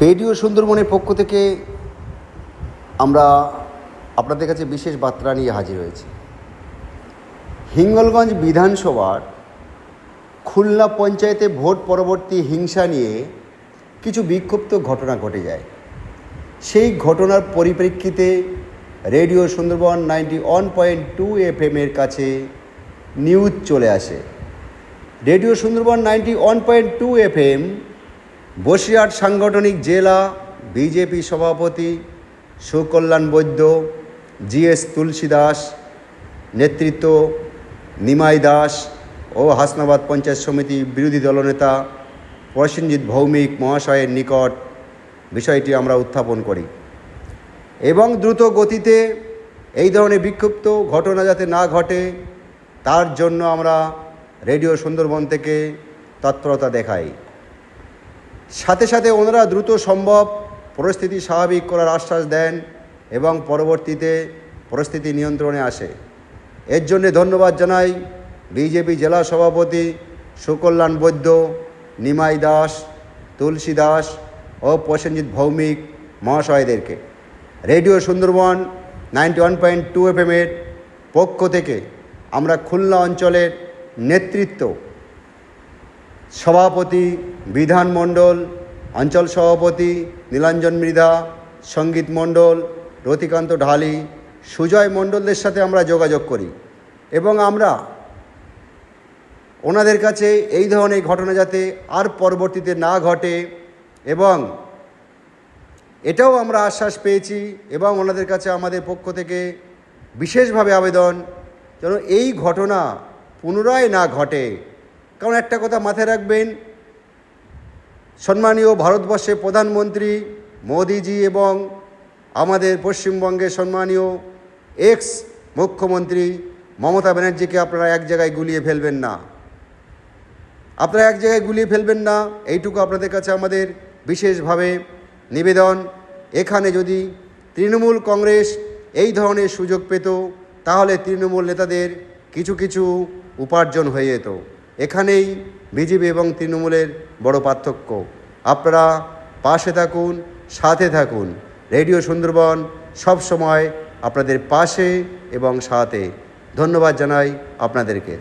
Radio সুন্দরবনের পক্ষ থেকে আমরা আপনাদের কাছে বিশেষ বার্তা নিয়ে হাজির হয়েছি। হিঙ্গলগঞ্জ বিধানসভার খুলনা পঞ্চায়েতে ভোট পরবর্তী হিংসা নিয়ে কিছু বিক্ষিপ্ত ঘটনা ঘটে যায়। সেই ঘটনার পরিপ্রেক্ষিতে রেডিও সুন্দরবন 91.2 FM-এর কাছে নিউজ চলে আসে। রেডিও সুন্দরবন 91.2 FM বসিরহাট সাংগঠনিক জেলা বিজেপি সভাপতি সুকল্যাণ বৈদ্য, GS তুলসী দাস নেতৃত্ব, নিমাই দাস ও হাসনাবাদ পঞ্চায়েত সমিতি বিরোধী দলনেতা প্রসেনজিৎ ভৌমিক মহাশয়ের নিকট বিষয়টি আমরা উত্থাপন করি এবং দ্রুত গতিতে এই ধরনের বিক্ষিপ্ত ঘটনা যাতে না ঘটে তার জন্য আমরা রেডিও সুন্দরবন থেকে তৎপরতা দেখাই। সাথে সাথে ওনারা দ্রুত সম্ভব পরিস্থিতি স্বাভাবিক করার আশ্বাস দেন এবং পরবর্তীতে পরিস্থিতি নিয়ন্ত্রণে আসে। এর জন্যে ধন্যবাদ জানাই বিজেপি জেলা সভাপতি সুকল্যাণ বৈদ্য, নিমাই দাস, তুলসী দাস ও প্রসেনজিৎ ভৌমিক মহাশয়দেরকে। রেডিও সুন্দরবন 91.2 FM-এর পক্ষ থেকে আমরা খুলনা অঞ্চলের নেতৃত্ব, সভাপতি বিধান মণ্ডল, অঞ্চল সভাপতি নীলাঞ্জন মৃধা, সঙ্গীত মণ্ডল, রতিকান্ত ঢালি, সুজয় মণ্ডলদের সাথে আমরা যোগাযোগ করি এবং আমরা ওনাদের কাছে এই ধরনের ঘটনা যাতে আর পরবর্তীতে না ঘটে এবং এটাও আমরা আশ্বাস পেয়েছি এবং ওনাদের কাছে আমাদের পক্ষ থেকে বিশেষভাবে আবেদন যেন এই ঘটনা পুনরায় না ঘটে। কারণ একটা কথা মাথায় রাখবেন, সম্মানীয় ভারতবর্ষের প্রধানমন্ত্রী মোদিজি এবং আমাদের পশ্চিমবঙ্গের সম্মানীয় এক্স মুখ্যমন্ত্রী মমতা ব্যানার্জিকে আপনারা এক জায়গায় গুলিয়ে ফেলবেন না, এইটুকু আপনাদের কাছে আমাদের বিশেষভাবে নিবেদন। এখানে যদি তৃণমূল কংগ্রেস এই ধরনের সুযোগ পেত তাহলে তৃণমূল নেতাদের কিছু উপার্জন হয়ে যেত। এখানেই বিজেপি এবং তৃণমূলের বড় পার্থক্য। আপনারা পাশে থাকুন, সাথে থাকুন। রেডিও সুন্দরবন সব সময় আপনাদের পাশে এবং সাথে। ধন্যবাদ জানাই আপনাদেরকে।